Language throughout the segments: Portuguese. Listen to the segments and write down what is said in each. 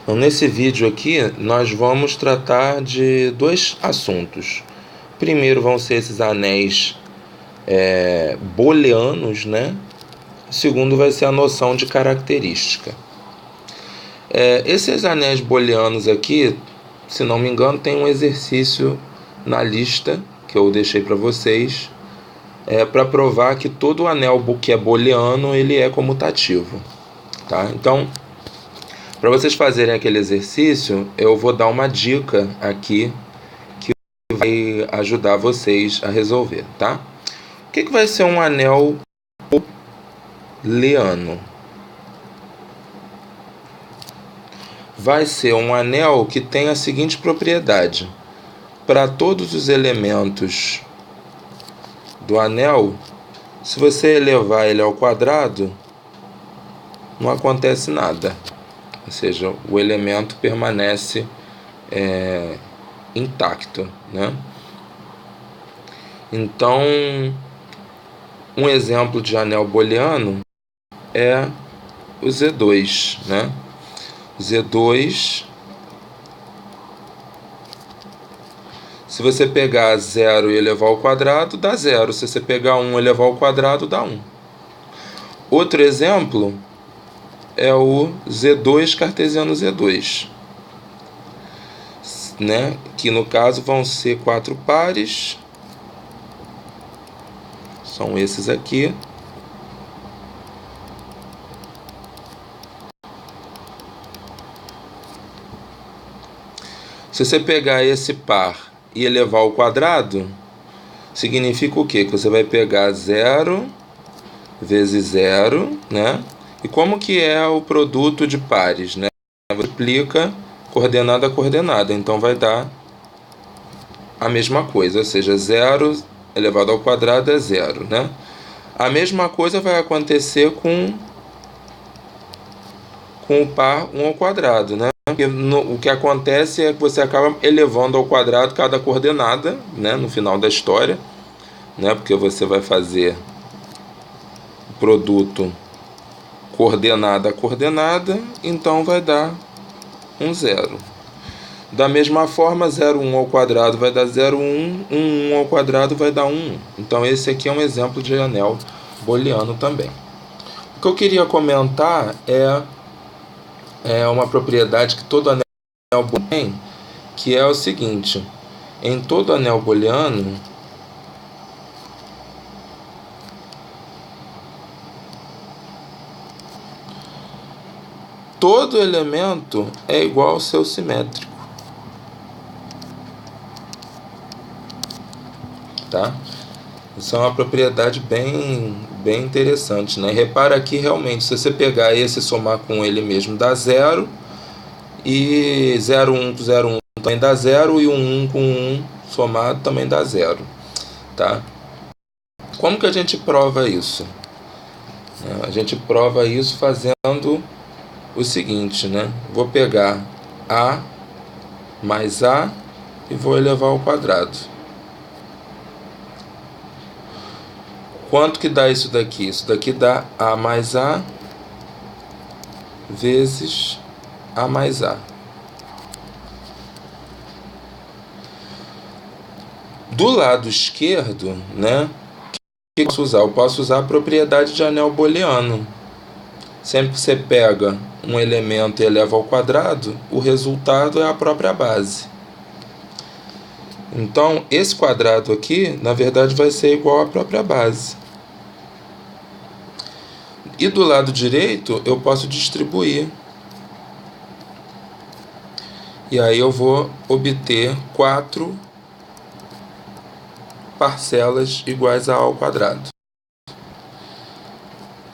Então, nesse vídeo aqui, nós vamos tratar de dois assuntos. Primeiro vão ser esses anéis booleanos, né? Segundo vai ser a noção de característica. Esses anéis booleanos aqui, se não me engano, tem um exercício na lista que eu deixei para vocês, para provar que todo anel que é booleano ele é comutativo, tá? Então, para vocês fazerem aquele exercício, eu vou dar uma dica aqui que vai ajudar vocês a resolver, tá? O que vai ser um anel booleano? Vai ser um anel que tem a seguinte propriedade: para todos os elementos do anel, se você elevar ele ao quadrado, não acontece nada. Ou seja, o elemento permanece intacto, né? Então, um exemplo de anel booleano é o Z2, né? Z2, se você pegar 0 e elevar ao quadrado, dá 0. Se você pegar 1 e elevar ao quadrado, dá 1. Outro exemplo é o Z2 cartesiano Z2, né? Que no caso vão ser 4 pares. São esses aqui. Se você pegar esse par e elevar ao quadrado, significa o quê? Que você vai pegar 0 vezes 0, né? E como que é o produto de pares, né? Multiplica coordenada a coordenada, então vai dar a mesma coisa, ou seja, 0 elevado ao quadrado é 0, né? A mesma coisa vai acontecer com o par 1 ao quadrado, né? Porque o que acontece é que você acaba elevando ao quadrado cada coordenada, né? No final da história, né? Porque você vai fazer o produto coordenada a coordenada, então vai dar um 0. Da mesma forma, 0, 1 ao quadrado vai dar 0, 1, 1 ao quadrado vai dar 1. Então esse aqui é um exemplo de anel booleano também. O que eu queria comentar é uma propriedade que todo anel booleano tem, que é o seguinte: em todo anel booleano, todo elemento é igual ao seu simétrico, tá? Isso é uma propriedade bem interessante, né? Repara aqui, realmente, se você pegar esse e somar com ele mesmo, dá 0, e 0, 1 com 0, 1 também dá 0, e 1 com 1 somado também dá 0, tá? Como que a gente prova isso? A gente prova isso fazendo o seguinte, né? Vou pegar A mais A e vou elevar ao quadrado. Quanto que dá isso daqui? Isso daqui dá A mais A vezes A mais A. Do lado esquerdo, né? O que eu posso usar? Eu posso usar a propriedade de anel booleano. Sempre que você pega um elemento e eleva ao quadrado, o resultado é a própria base. Então, esse quadrado aqui, na verdade, vai ser igual à própria base. E do lado direito, eu posso distribuir. E aí eu vou obter 4 parcelas iguais a A ao quadrado.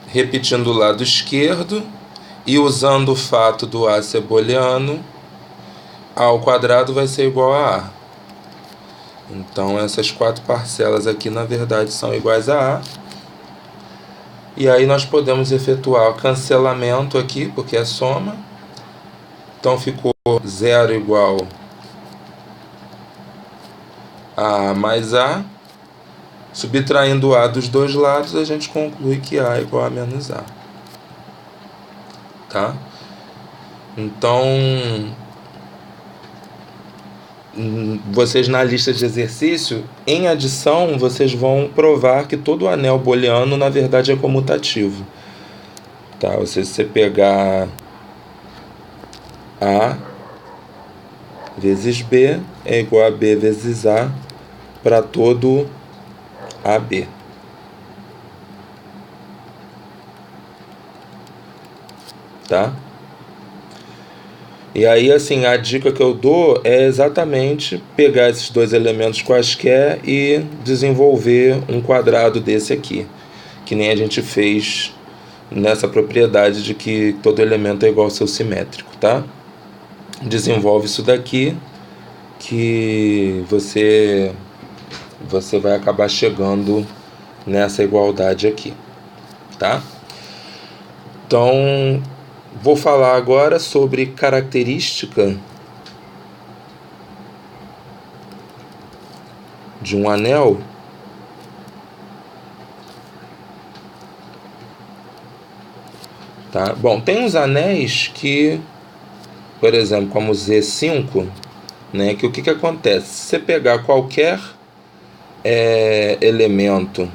Repetindo o lado esquerdo e usando o fato do A ser booleano, A ao quadrado vai ser igual a A. Então essas 4 parcelas aqui na verdade são iguais a A. E aí nós podemos efetuar o cancelamento aqui, porque é soma. Então ficou 0 igual a A mais A. Subtraindo A dos dois lados, a gente conclui que A é igual a menos A. Tá? Então, vocês na lista de exercício, em adição, vocês vão provar que todo anel booleano na verdade é comutativo. Tá? Ou seja, se você pegar A vezes B é igual a B vezes A para todo AB. Tá? E aí, assim, a dica que eu dou é exatamente pegar esses dois elementos quaisquer e desenvolver um quadrado desse aqui, que nem a gente fez nessa propriedade de que todo elemento é igual ao seu simétrico, tá? Desenvolve isso daqui que você vai acabar chegando nessa igualdade aqui, tá? Então, vou falar agora sobre característica de um anel. Tá? Bom, tem uns anéis que, por exemplo, como o Z5, né, que o que acontece? Se você pegar qualquer elemento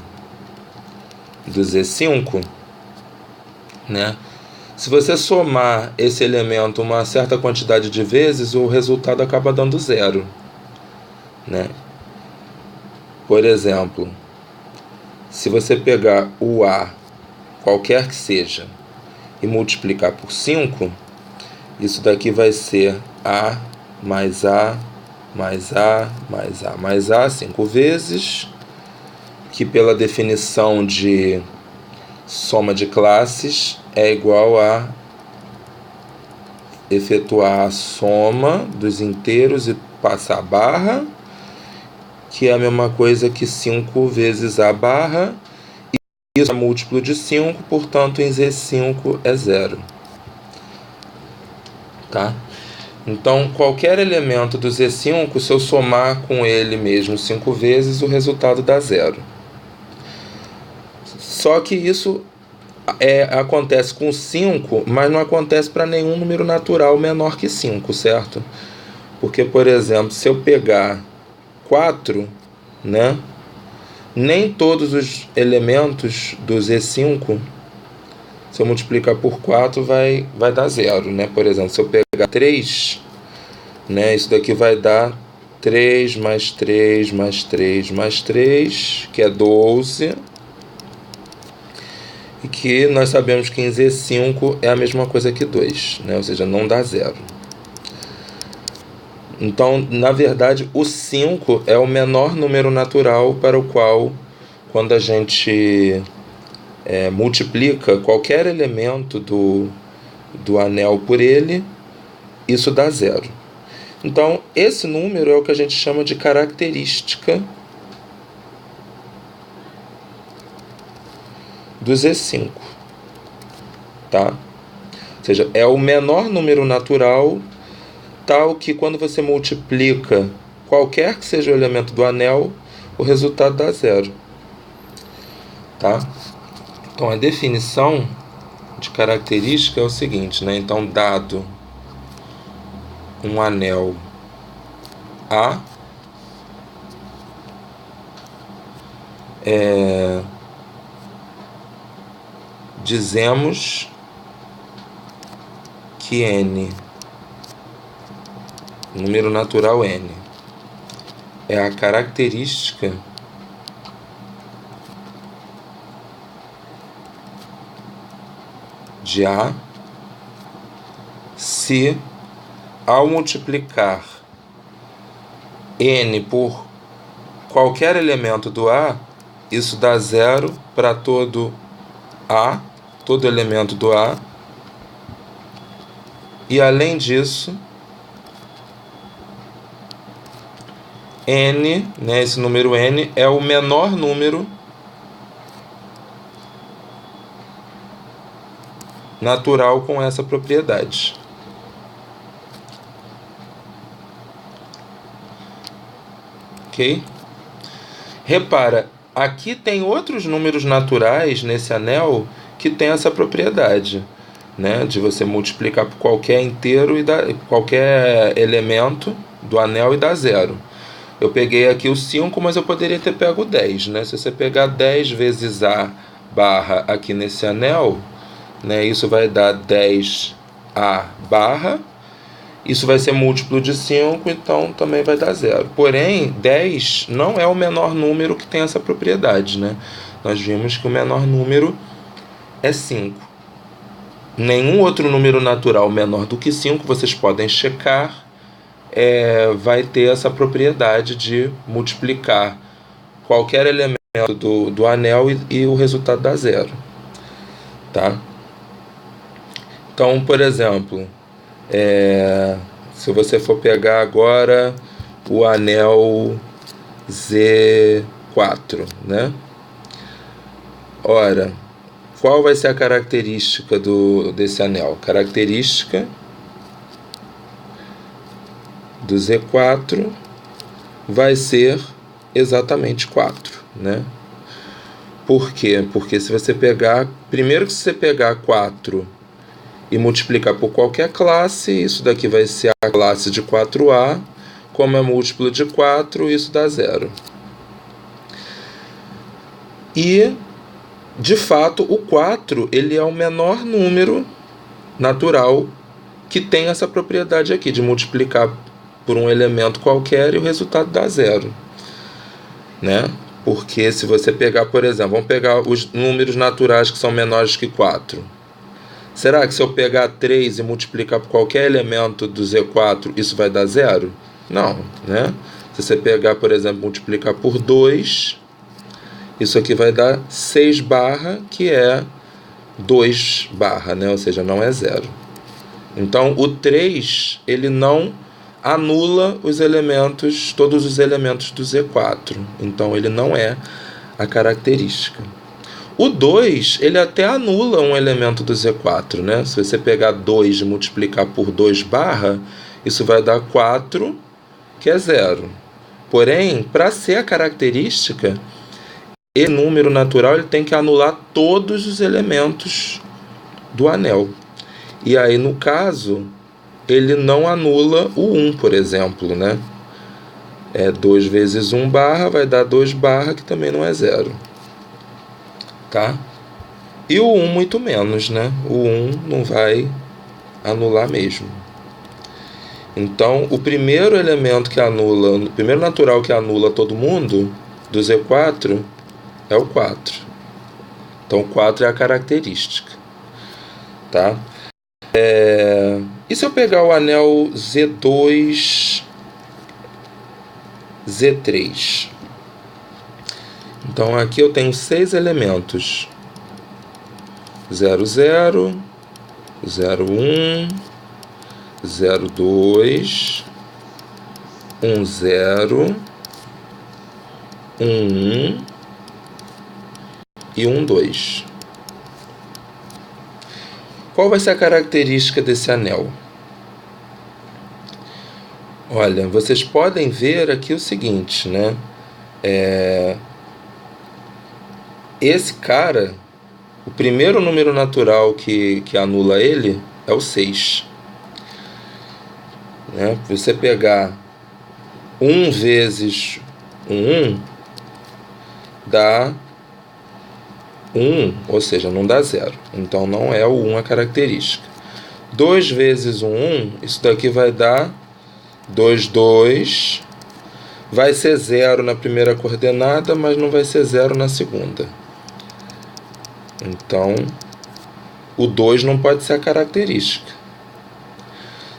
do Z5, né, se você somar esse elemento uma certa quantidade de vezes, o resultado acaba dando zero, né? Por exemplo, se você pegar o A, qualquer que seja, e multiplicar por 5, isso daqui vai ser A mais A mais A mais A mais A 5 vezes, que pela definição de soma de classes é igual a efetuar a soma dos inteiros e passar a barra, que é a mesma coisa que 5 vezes a barra, e isso é múltiplo de 5, portanto em Z5 é zero. Tá? Então, qualquer elemento do Z5, se eu somar com ele mesmo 5 vezes, o resultado dá zero. Só que isso acontece com 5, mas não acontece para nenhum número natural menor que 5, certo? Porque, por exemplo, se eu pegar 4, né, nem todos os elementos do Z5, se eu multiplicar por 4, vai dar zero, né? Por exemplo, se eu pegar 3, né, isso daqui vai dar 3 mais 3 mais 3 mais 3, que é 12, e que nós sabemos que em Z5 é a mesma coisa que 2, né? Ou seja, não dá zero. Então, na verdade, o 5 é o menor número natural para o qual, quando a gente multiplica qualquer elemento do anel por ele, isso dá zero. Então, esse número é o que a gente chama de característica do Z5. Tá? Ou seja, é o menor número natural, tal que quando você multiplica qualquer que seja o elemento do anel, o resultado dá zero. Tá? Então, a definição de característica é o seguinte, né? Então, dado um anel A, dizemos que N, número natural N, é a característica de A se, ao multiplicar N por qualquer elemento do A, isso dá zero para todo A, todo elemento do A, e além disso, N, né, esse número N, é o menor número natural com essa propriedade. Ok? Repara, aqui tem outros números naturais nesse anel que tem essa propriedade. né, de você multiplicar por qualquer inteiro e qualquer elemento do anel e dar zero. Eu peguei aqui o 5, mas eu poderia ter pego o 10, né? Se você pegar 10 vezes A barra aqui nesse anel, né, isso vai dar 10A barra. Isso vai ser múltiplo de 5, então também vai dar zero. Porém, 10 não é o menor número que tem essa propriedade, né? Nós vimos que o menor número é 5. Nenhum outro número natural menor do que 5, vocês podem checar, vai ter essa propriedade de multiplicar qualquer elemento do anel e o resultado dá zero. Tá? Então, por exemplo, se você for pegar agora o anel Z4, né? Ora, qual vai ser a característica desse anel? Característica do Z4 vai ser exatamente 4, né? Por quê? Porque se você pegar, primeiro que se você pegar 4 e multiplicar por qualquer classe, isso daqui vai ser a classe de 4A, como é múltiplo de 4, isso dá zero. E, de fato, o 4 ele é o menor número natural que tem essa propriedade aqui, de multiplicar por um elemento qualquer e o resultado dá zero, né? Porque se você pegar, por exemplo, vamos pegar os números naturais que são menores que 4. Será que se eu pegar 3 e multiplicar por qualquer elemento do Z4, isso vai dar zero? Não, né? Se você pegar, por exemplo, multiplicar por 2, isso aqui vai dar 6 barra, que é 2 barra, né? Ou seja, não é zero. Então, o 3, ele não anula os elementos, todos os elementos do Z4. Então, ele não é a característica. O 2, ele até anula um elemento do Z4, né? Se você pegar 2 e multiplicar por 2 barra, isso vai dar 4, que é zero. Porém, para ser a característica, esse número natural ele tem que anular todos os elementos do anel. E aí, no caso, ele não anula o 1, por exemplo, né? 2 vezes 1 barra vai dar 2 barra, que também não é zero. Tá? E o 1 muito menos, né? O 1 não vai anular mesmo. Então, o primeiro elemento que anula, o primeiro natural que anula todo mundo, do Z4, é o 4. Então, o 4 é a característica. Tá? E se eu pegar o anel Z2, Z3? Então, aqui eu tenho 6 elementos. 0, 0, 0, 1, 0, 2, 1, 0, 1, 1 e 1, 2. Qual vai ser a característica desse anel? Olha, vocês podem ver aqui o seguinte, né? Esse cara, o primeiro número natural que anula ele é o 6. Né? Você pegar 1 vezes 1, dá 1, ou seja, não dá zero. Então não é o 1 a característica. 2 vezes 1, isso daqui vai dar 2, 2. Vai ser zero na primeira coordenada, mas não vai ser zero na segunda. Então, o 2 não pode ser a característica.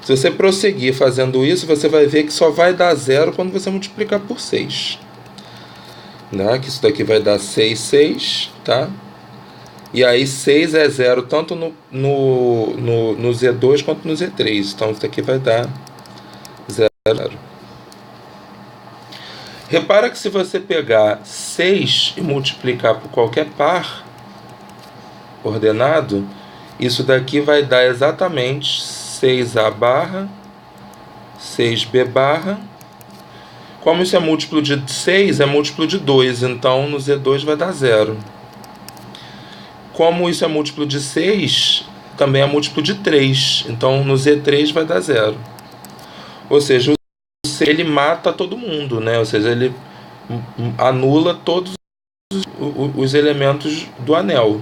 Se você prosseguir fazendo isso, você vai ver que só vai dar zero quando você multiplicar por 6. Né? Que isso daqui vai dar 6, 6, tá? E aí 6 é zero tanto no Z2 quanto no Z3. Então, isso daqui vai dar 0. Repara que se você pegar 6 e multiplicar por qualquer par ordenado, isso daqui vai dar exatamente 6A barra, 6B barra. Como isso é múltiplo de 6, é múltiplo de 2, então no Z2 vai dar 0. Como isso é múltiplo de 6, também é múltiplo de 3. Então, no Z3 vai dar 0. Ou seja, ele mata todo mundo, né? Ou seja, ele anula todos os elementos do anel,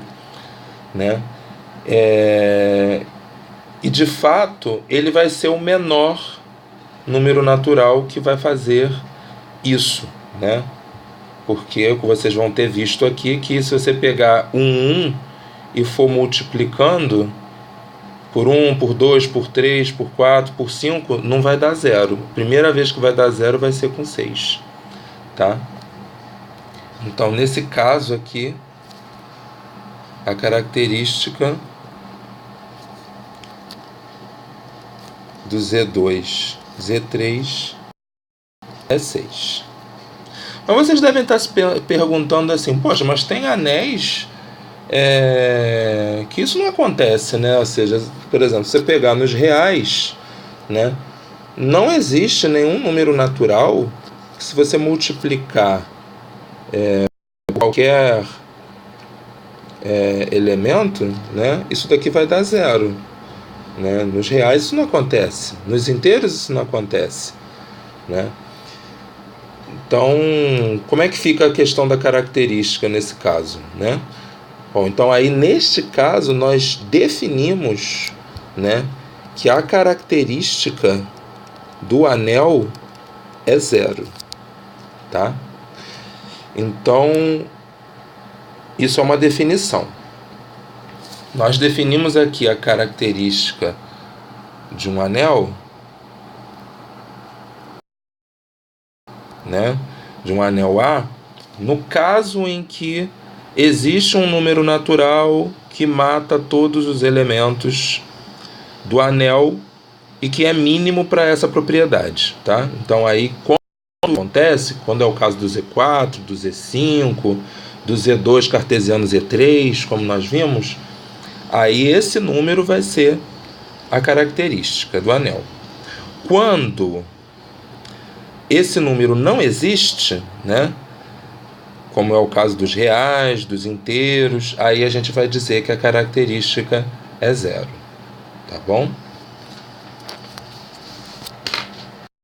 né? E de fato ele vai ser o menor número natural que vai fazer isso, né? Porque vocês vão ter visto aqui que se você pegar um 1 e for multiplicando por 1, por 2, por 3, por 4, por 5, não vai dar 0. Primeira vez que vai dar 0 vai ser com 6, tá? Então, nesse caso aqui, a característica do Z2, Z3 é 6. Mas vocês devem estar se perguntando assim, poxa, mas tem anéis que isso não acontece, né? Ou seja, por exemplo, você pegar nos reais, né, não existe nenhum número natural que, se você multiplicar qualquer elemento, né, isso daqui vai dar 0, né? Nos reais isso não acontece, nos inteiros isso não acontece, né? Então, como é que fica a questão da característica nesse caso, né? Bom, então aí neste caso nós definimos, né, que a característica do anel é 0, tá? Então, isso é uma definição. Nós definimos aqui a característica de um anel, né, de um anel A, no caso em que existe um número natural que mata todos os elementos do anel e que é mínimo para essa propriedade, tá? Então aí, quando acontece, quando é o caso do Z4, do Z5, do Z2 cartesiano Z3, como nós vimos, aí esse número vai ser a característica do anel. Quando esse número não existe, né, como é o caso dos reais, dos inteiros, aí a gente vai dizer que a característica é 0, tá bom?